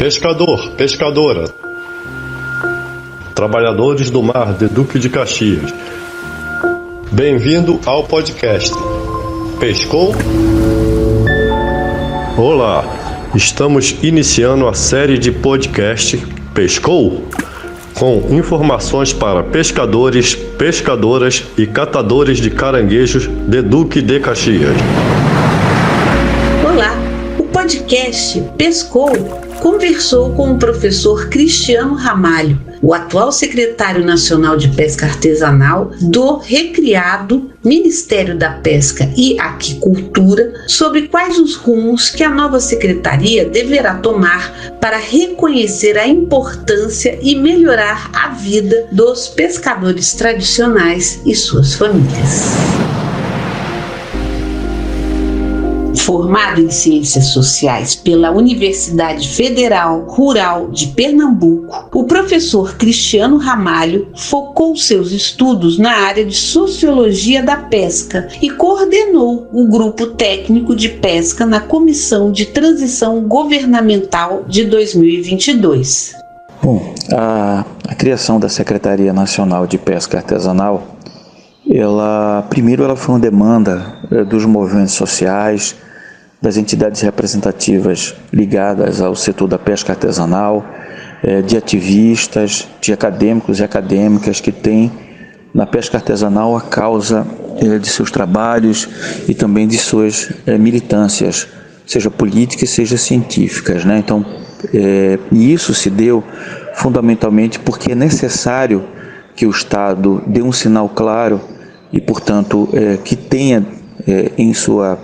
pescador, pescadora, trabalhadores do mar de Duque de Caxias. Bem-vindo ao podcast. Pescou? Olá, estamos iniciando a série de podcast Pescou? Com informações para pescadores, pescadoras e catadores de caranguejos de Duque de Caxias. Olá, o podcast Pescou conversou com o professor Cristiano Ramalho, o atual secretário nacional de pesca artesanal do recriado Ministério da Pesca e Aquicultura, sobre quais os rumos que a nova secretaria deverá tomar para reconhecer a importância e melhorar a vida dos pescadores tradicionais e suas famílias. Formado em Ciências Sociais pela Universidade Federal Rural de Pernambuco, o professor Cristiano Ramalho focou seus estudos na área de Sociologia da Pesca e coordenou o Grupo Técnico de Pesca na Comissão de Transição Governamental de 2022. A criação da Secretaria Nacional de Pesca Artesanal, ela foi uma demanda dos movimentos sociais, das entidades representativas ligadas ao setor da pesca artesanal, de ativistas, de acadêmicos e acadêmicas que têm na pesca artesanal a causa de seus trabalhos e também de suas militâncias, seja políticas, seja científicas, né? Então, isso se deu fundamentalmente porque é necessário que o Estado dê um sinal claro e, portanto, que tenha em sua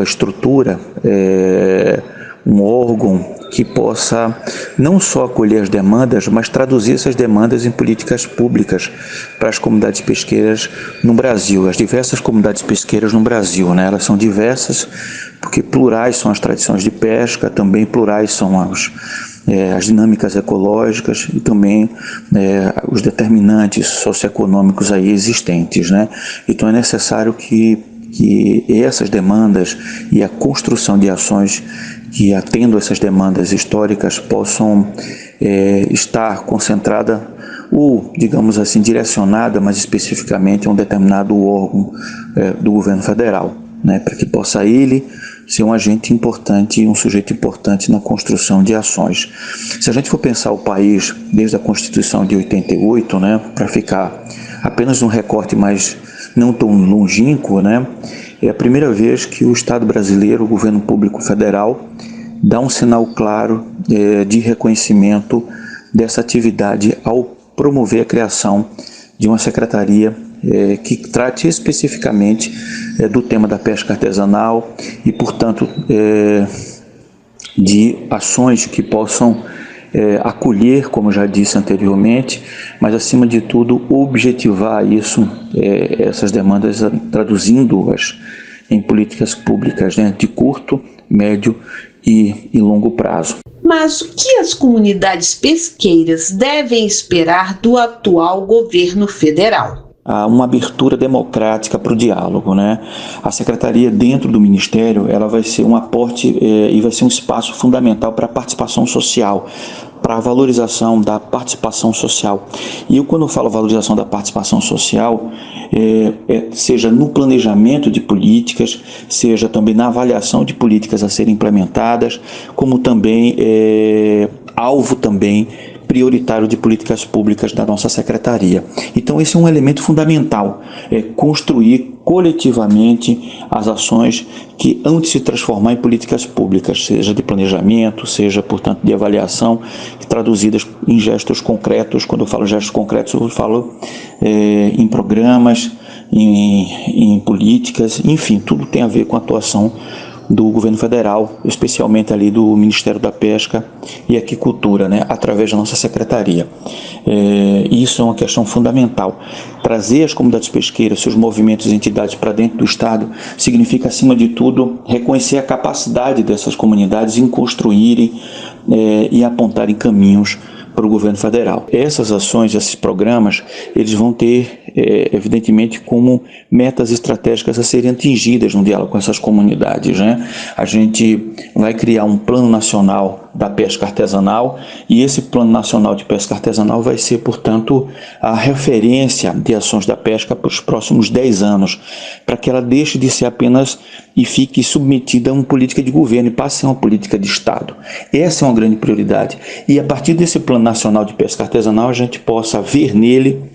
estrutura um órgão que possa não só acolher as demandas, mas traduzir essas demandas em políticas públicas para as comunidades pesqueiras no Brasil, as diversas comunidades pesqueiras no Brasil, né? Elas são diversas porque plurais são as tradições de pesca, também plurais são as dinâmicas ecológicas e também os determinantes socioeconômicos aí existentes, né? Então é necessário que essas demandas e a construção de ações que atendam essas demandas históricas possam estar concentrada ou, digamos assim, direcionada mais especificamente a um determinado órgão do governo federal, né? Para que possa ele ser um agente importante, um sujeito importante na construção de ações. Se a gente for pensar o país desde a Constituição de 88, né, para ficar apenas um recorte mais não tão longínquo, né, é a primeira vez que o Estado brasileiro, o governo público federal, dá um sinal claro de reconhecimento dessa atividade ao promover a criação de uma secretaria que trate especificamente do tema da pesca artesanal e, portanto, de ações que possam acolher, como já disse anteriormente, mas, acima de tudo, objetivar isso, essas demandas, traduzindo-as em políticas públicas, né, de curto, médio e longo prazo. Mas o que as comunidades pesqueiras devem esperar do atual governo federal? Há uma abertura democrática para o diálogo, né? A secretaria dentro do Ministério, ela vai ser um aporte e vai ser um espaço fundamental para a participação social, para a valorização da participação social. E eu, quando eu falo valorização da participação social, seja no planejamento de políticas, seja também na avaliação de políticas a serem implementadas, como também alvo também prioritário de políticas públicas da nossa secretaria. Então esse é um elemento fundamental, construir coletivamente as ações que hão de se transformar em políticas públicas, seja de planejamento, seja, portanto, de avaliação, traduzidas em gestos concretos. Quando eu falo gestos concretos, eu falo em programas, em políticas, enfim, tudo tem a ver com a atuação do governo federal, especialmente ali do Ministério da Pesca e Aquicultura, né, através da nossa secretaria. Isso é uma questão fundamental. Trazer as comunidades pesqueiras, seus movimentos e entidades para dentro do Estado significa, acima de tudo, reconhecer a capacidade dessas comunidades em construírem e apontarem caminhos para o governo federal. Essas ações, esses programas, eles vão ter evidentemente, como metas estratégicas a serem atingidas no diálogo com essas comunidades, né? A gente vai criar um plano nacional da pesca artesanal e esse plano nacional de pesca artesanal vai ser, portanto, a referência de ações da pesca para os próximos 10 anos, para que ela deixe de ser apenas e fique submetida a uma política de governo e passe a ser uma política de Estado. Essa é uma grande prioridade. E a partir desse plano nacional de pesca artesanal, a gente possa ver nele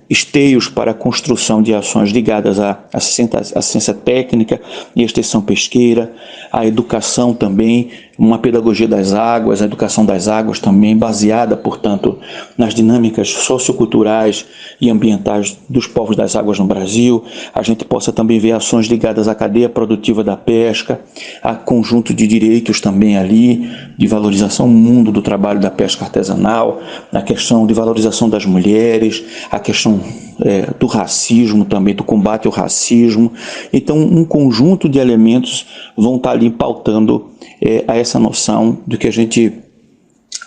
esteios para a construção de ações ligadas à assistência técnica e extensão pesqueira, à educação também, uma pedagogia das águas, a educação das águas também baseada, portanto, nas dinâmicas socioculturais e ambientais dos povos das águas no Brasil. A gente possa também ver ações ligadas à cadeia produtiva da pesca, a conjunto de direitos também ali, de valorização no mundo do trabalho da pesca artesanal, a questão de valorização das mulheres, a questão do racismo também, do combate ao racismo. Então, um conjunto de elementos vão estar ali pautando a essa noção do que a gente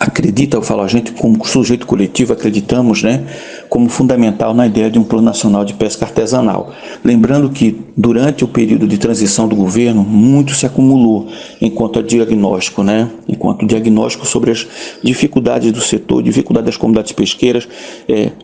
acredita, eu falo a gente como sujeito coletivo, acreditamos, né, como fundamental na ideia de um plano nacional de pesca artesanal. Lembrando que durante o período de transição do governo, muito se acumulou enquanto diagnóstico, né, enquanto diagnóstico sobre as dificuldades do setor, dificuldades das comunidades pesqueiras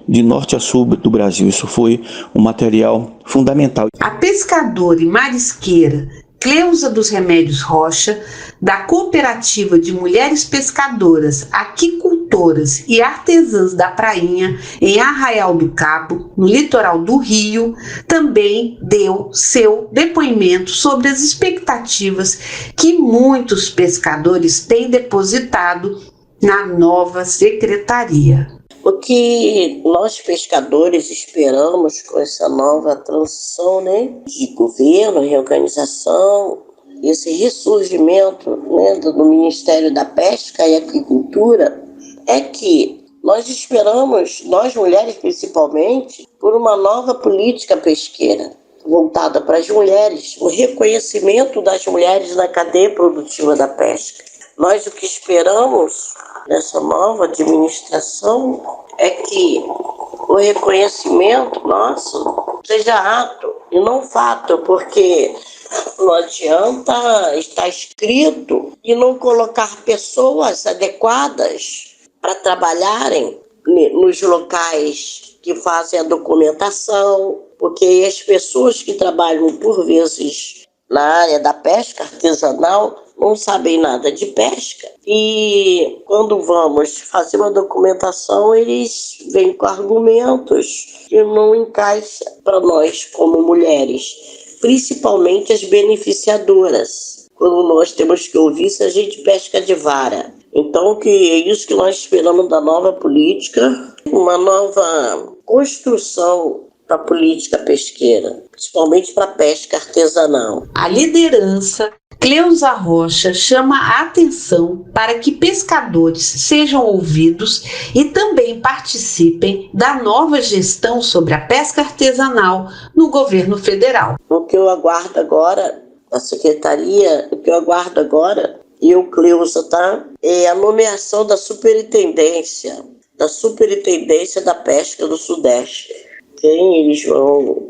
de norte a sul do Brasil. Isso foi um material fundamental. A pescadora e marisqueira Cleusa dos Remédios Rocha, da Cooperativa de Mulheres Pescadoras, Aquicultoras e Artesãs da Prainha, em Arraial do Cabo, no litoral do Rio, também deu seu depoimento sobre as expectativas que muitos pescadores têm depositado na nova secretaria. O que nós pescadores esperamos com essa nova transição, né, de governo, reorganização, esse ressurgimento, né, do Ministério da Pesca e Aquicultura, é que nós esperamos, nós mulheres principalmente, por uma nova política pesqueira voltada para as mulheres, o reconhecimento das mulheres na cadeia produtiva da pesca. Nós o que esperamos nessa nova administração é que o reconhecimento nosso seja ato e não fato, porque não adianta estar escrito e não colocar pessoas adequadas para trabalharem nos locais que fazem a documentação, porque as pessoas que trabalham por vezes na área da pesca artesanal não sabem nada de pesca e quando vamos fazer uma documentação eles vêm com argumentos que não encaixam para nós como mulheres, principalmente as beneficiadoras, quando nós temos que ouvir se a gente pesca de vara. Então que é isso que nós esperamos da nova política, uma nova construção para a política pesqueira, principalmente para a pesca artesanal. A liderança Cleusa Rocha chama a atenção para que pescadores sejam ouvidos e também participem da nova gestão sobre a pesca artesanal no governo federal. O que eu aguardo agora, a secretaria, o que eu aguardo agora, e eu, Cleusa, tá? É a nomeação da superintendência da pesca do Sudeste. Quem eles vão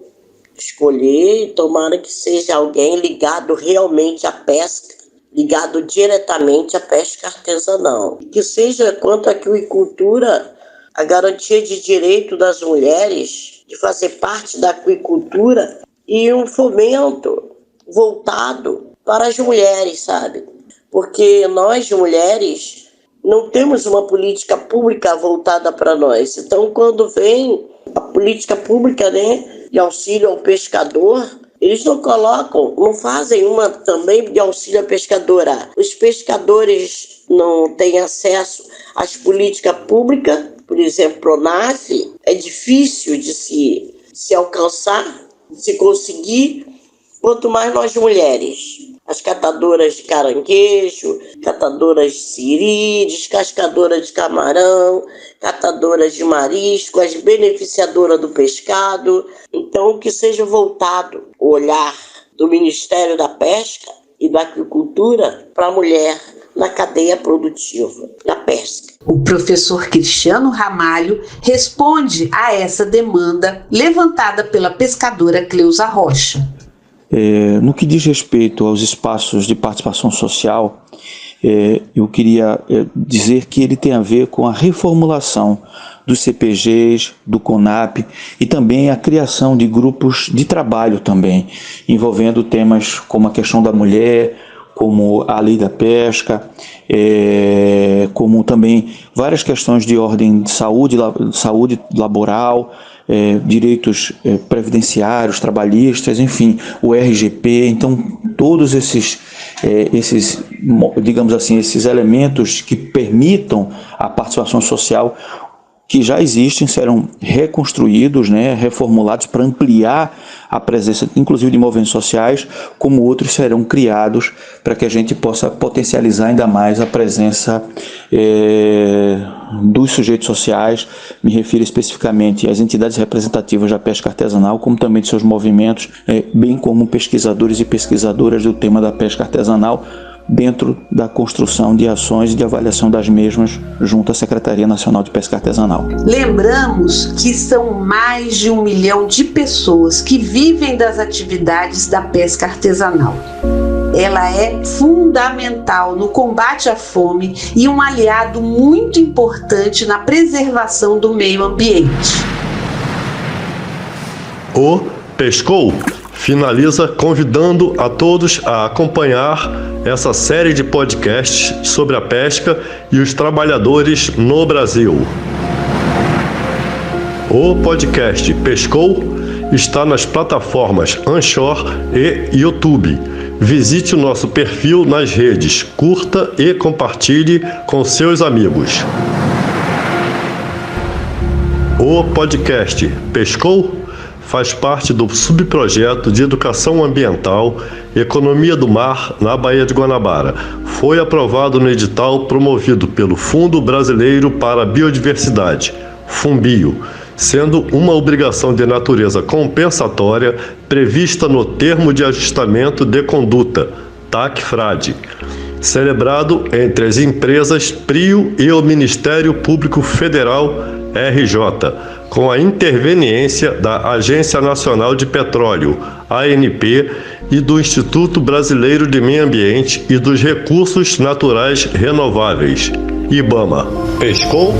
escolher, tomara que seja alguém ligado realmente à pesca, ligado diretamente à pesca artesanal. Que seja, quanto à aquicultura, a garantia de direito das mulheres de fazer parte da aquicultura e um fomento voltado para as mulheres, sabe? Porque nós, mulheres, não temos uma política pública voltada para nós. Então, quando vem a política pública, né, de auxílio ao pescador, eles não fazem uma também de auxílio à pescadora. Os pescadores não têm acesso às políticas públicas, por exemplo, Pronaf, é difícil de se alcançar, de se conseguir, quanto mais nós mulheres. As catadoras de caranguejo, catadoras de siri, descascadoras de camarão, catadoras de marisco, as beneficiadoras do pescado. Então, que seja voltado o olhar do Ministério da Pesca e da Aquicultura para a mulher na cadeia produtiva da pesca. O professor Cristiano Ramalho responde a essa demanda levantada pela pescadora Cleusa Rocha. No que diz respeito aos espaços de participação social, eu queria dizer que ele tem a ver com a reformulação dos CPGs, do CONAP e também a criação de grupos de trabalho também, envolvendo temas como a questão da mulher, como a lei da pesca, como também várias questões de ordem de saúde laboral, direitos previdenciários, trabalhistas, enfim, o RGP. Então, todos esses, digamos assim, esses elementos que permitam a participação social que já existem serão reconstruídos, reformulados para ampliar a presença, inclusive de movimentos sociais, como outros serão criados para que a gente possa potencializar ainda mais a presença dos sujeitos sociais. Me refiro especificamente às entidades representativas da pesca artesanal, como também de seus movimentos, bem como pesquisadores e pesquisadoras do tema da pesca artesanal, dentro da construção de ações e de avaliação das mesmas junto à Secretaria Nacional de Pesca Artesanal. Lembramos que são mais de 1 milhão de pessoas que vivem das atividades da pesca artesanal. Ela é fundamental no combate à fome e um aliado muito importante na preservação do meio ambiente. O Pescou finaliza convidando a todos a acompanhar essa série de podcasts sobre a pesca e os trabalhadores no Brasil. O podcast Pescou está nas plataformas Anchor e YouTube. Visite o nosso perfil nas redes, curta e compartilhe com seus amigos. O podcast Pescou faz parte do subprojeto de Educação Ambiental Economia do Mar na Baía de Guanabara. Foi aprovado no edital promovido pelo Fundo Brasileiro para a Biodiversidade, FUNBio, sendo uma obrigação de natureza compensatória prevista no Termo de Ajustamento de Conduta, TAC-FRAD, celebrado entre as empresas PRIO e o Ministério Público Federal, RJ, com a interveniência da Agência Nacional de Petróleo, ANP, e do Instituto Brasileiro de Meio Ambiente e dos Recursos Naturais Renováveis, IBAMA. Pescou?